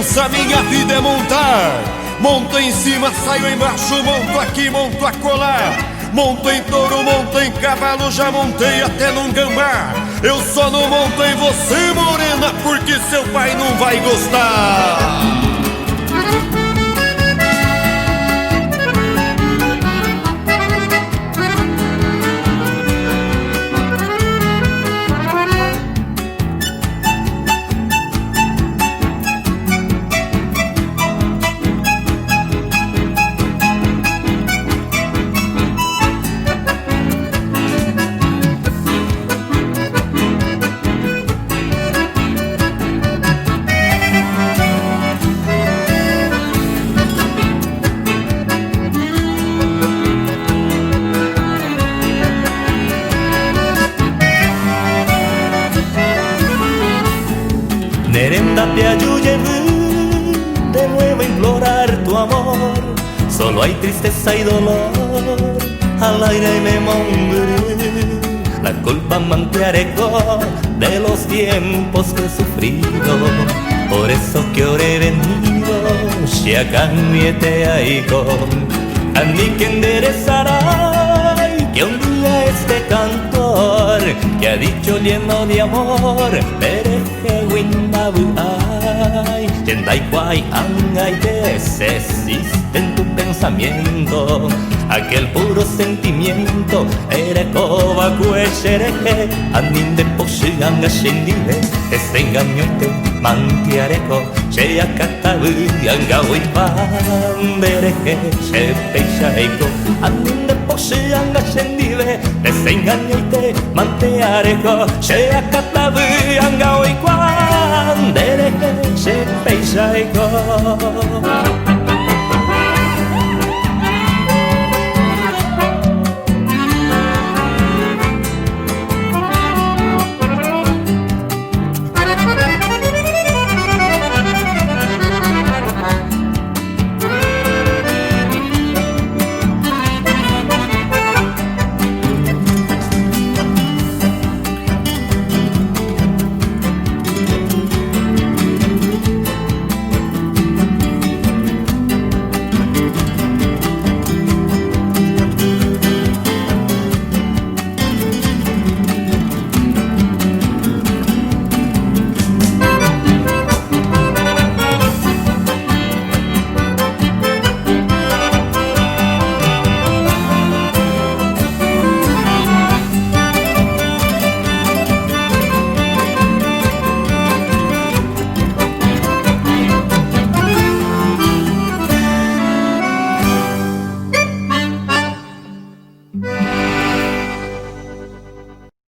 pensa, minha vida é montar. Monto em cima, saio embaixo, monto aqui, monto acolá. Monto em touro, monto em cavalo, já montei até num gambá. Eu só não monto em você, morena, porque seu pai não vai gostar. Nerenda te ayude de nuevo a implorar tu amor. Solo hay tristeza y dolor al aire me mondré. La culpa manteareco de los tiempos que he sufrido. Por eso que ahora he venido, si acá me te aigo. A mí que enderezará y que un día este cantor que ha dicho lleno de amor, pereje winabu ay, yendai guay angay desexiste en tu pensamiento. Aquel puro sentimiento era coba cuechereje, anin de poshianga shendile, este engaño te mantiareco, che acatabu anga wipan dereje, che peixareco, anin de poshianga shendile, este engaño te mantiareco, che acatabu anga wipan dereje, che peixareco.